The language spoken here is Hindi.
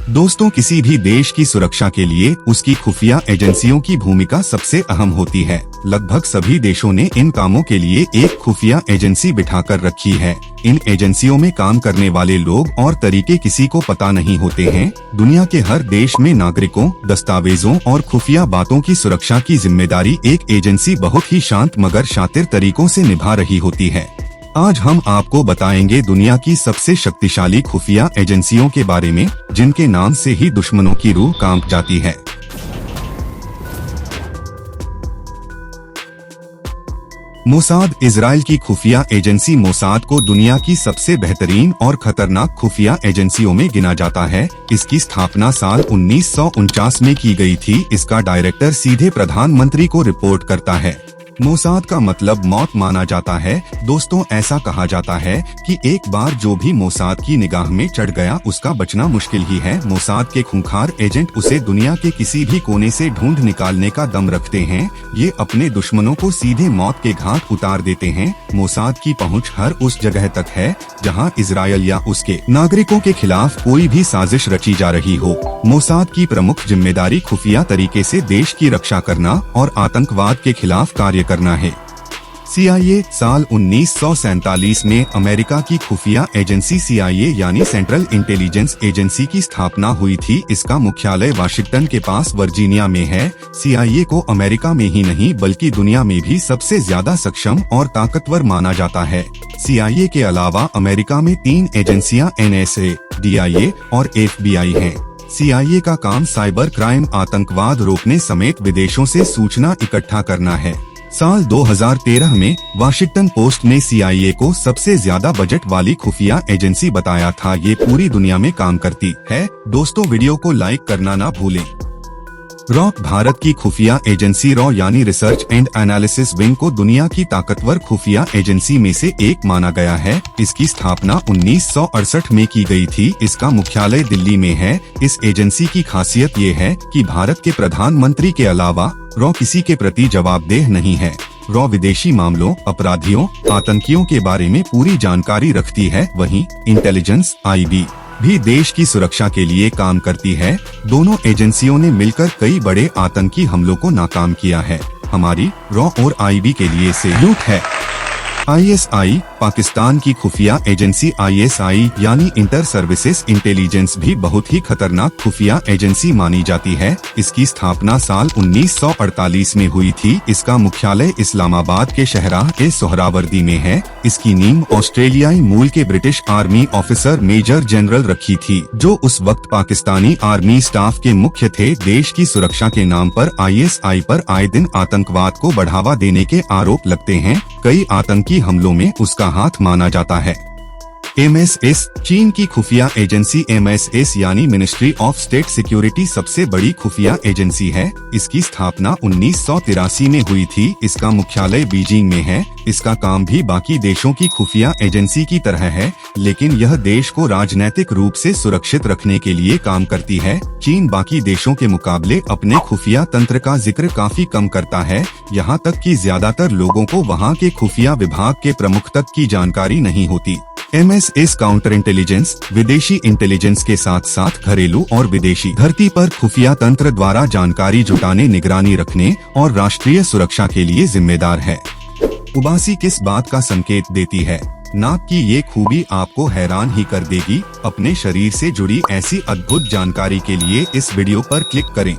दोस्तों, किसी भी देश की सुरक्षा के लिए उसकी खुफिया एजेंसियों की भूमिका सबसे अहम होती है। लगभग सभी देशों ने इन कामों के लिए एक खुफिया एजेंसी बिठाकर रखी है। इन एजेंसियों में काम करने वाले लोग और तरीके किसी को पता नहीं होते हैं। दुनिया के हर देश में नागरिकों, दस्तावेजों और खुफिया बातों की सुरक्षा की जिम्मेदारी एक एजेंसी बहुत ही शांत मगर शातिर तरीकों से निभा रही होती है। आज हम आपको बताएंगे दुनिया की सबसे शक्तिशाली खुफिया एजेंसियों के बारे में, जिनके नाम से ही दुश्मनों की रूह कांप जाती है। मोसाद इजराइल की खुफिया एजेंसी मोसाद को दुनिया की सबसे बेहतरीन और खतरनाक खुफिया एजेंसियों में गिना जाता है। इसकी स्थापना साल 1949 में की गई थी। इसका डायरेक्टर सीधे प्रधानमंत्री को रिपोर्ट करता है। मोसाद का मतलब मौत माना जाता है। दोस्तों, ऐसा कहा जाता है कि एक बार जो भी मोसाद की निगाह में चढ़ गया उसका बचना मुश्किल ही है। मोसाद के खूंखार एजेंट उसे दुनिया के किसी भी कोने से ढूंढ निकालने का दम रखते हैं। ये अपने दुश्मनों को सीधे मौत के घाट उतार देते हैं। मोसाद की पहुंच हर उस जगह तक है जहां इजराइल या उसके नागरिकों के खिलाफ कोई भी साजिश रची जा रही हो। मोसाद की प्रमुख जिम्मेदारी खुफिया तरीके से देश की रक्षा करना और आतंकवाद के खिलाफ कार्य करना है। CIA साल 1947 में अमेरिका की खुफिया एजेंसी CIA यानी सेंट्रल इंटेलिजेंस एजेंसी की स्थापना हुई थी। इसका मुख्यालय वाशिंगटन के पास वर्जीनिया में है। CIA को अमेरिका में ही नहीं बल्कि दुनिया में भी सबसे ज्यादा सक्षम और ताकतवर माना जाता है। CIA के अलावा अमेरिका में 3 एजेंसियां NSA, DIA और FBI हैं। CIA का काम साइबर क्राइम, आतंकवाद रोकने समेत विदेशों से सूचना इकट्ठा करना है। साल 2013 में वाशिंगटन पोस्ट ने CIA को सबसे ज्यादा बजट वाली खुफिया एजेंसी बताया था। ये पूरी दुनिया में काम करती है। दोस्तों, वीडियो को लाइक करना ना भूलें। रॉ भारत की खुफिया एजेंसी रॉ यानी रिसर्च एंड एनालिसिस विंग को दुनिया की ताकतवर खुफिया एजेंसी में से एक माना गया है। इसकी स्थापना 1968 में की गई थी। इसका मुख्यालय दिल्ली में है। इस एजेंसी की खासियत ये है कि भारत के प्रधानमंत्री के अलावा रॉ किसी के प्रति जवाबदेह नहीं है। रॉ विदेशी मामलों, अपराधियों, आतंकियों के बारे में पूरी जानकारी रखती है। वहीं इंटेलिजेंस IB भी देश की सुरक्षा के लिए काम करती है। दोनों एजेंसियों ने मिलकर कई बड़े आतंकी हमलों को नाकाम किया है। हमारी रॉ और IB के लिए सैल्यूट है। ISI पाकिस्तान की खुफिया एजेंसी ISI यानी इंटर सर्विसेज इंटेलिजेंस भी बहुत ही खतरनाक खुफिया एजेंसी मानी जाती है। इसकी स्थापना साल 1948 में हुई थी। इसका मुख्यालय इस्लामाबाद के शाहराह ए सोहरावर्दी में है। इसकी नींव ऑस्ट्रेलियाई मूल के British army officer major general रखी थी, जो उस वक्त पाकिस्तानी आर्मी स्टाफ के मुख्य थे। देश की सुरक्षा के नाम पर ISI पर आए दिन आतंकवाद को बढ़ावा देने के आरोप लगते हैं। कई आतंकी हमलों में उसका हाथ माना जाता है। MSS चीन की खुफिया एजेंसी MSS यानी मिनिस्ट्री ऑफ स्टेट सिक्योरिटी सबसे बड़ी खुफिया एजेंसी है। इसकी स्थापना 1983 में हुई थी। इसका मुख्यालय बीजिंग में है। इसका काम भी बाकी देशों की खुफिया एजेंसी की तरह है, लेकिन यह देश को राजनैतिक रूप से सुरक्षित रखने के लिए काम करती है। चीन बाकी देशों के मुकाबले अपने खुफिया तंत्र का जिक्र काफी कम करता है। यहाँ तक कि ज्यादातर लोगों को वहाँ के खुफिया विभाग के प्रमुख तक की जानकारी नहीं होती। MSS काउंटर इंटेलिजेंस, विदेशी इंटेलिजेंस के साथ साथ घरेलू और विदेशी धरती पर खुफिया तंत्र द्वारा जानकारी जुटाने, निगरानी रखने और राष्ट्रीय सुरक्षा के लिए जिम्मेदार है। उबासी किस बात का संकेत देती है? नाक की ये खूबी आपको हैरान ही कर देगी। अपने शरीर से जुड़ी ऐसी अद्भुत जानकारी के लिए इस वीडियो पर क्लिक करें।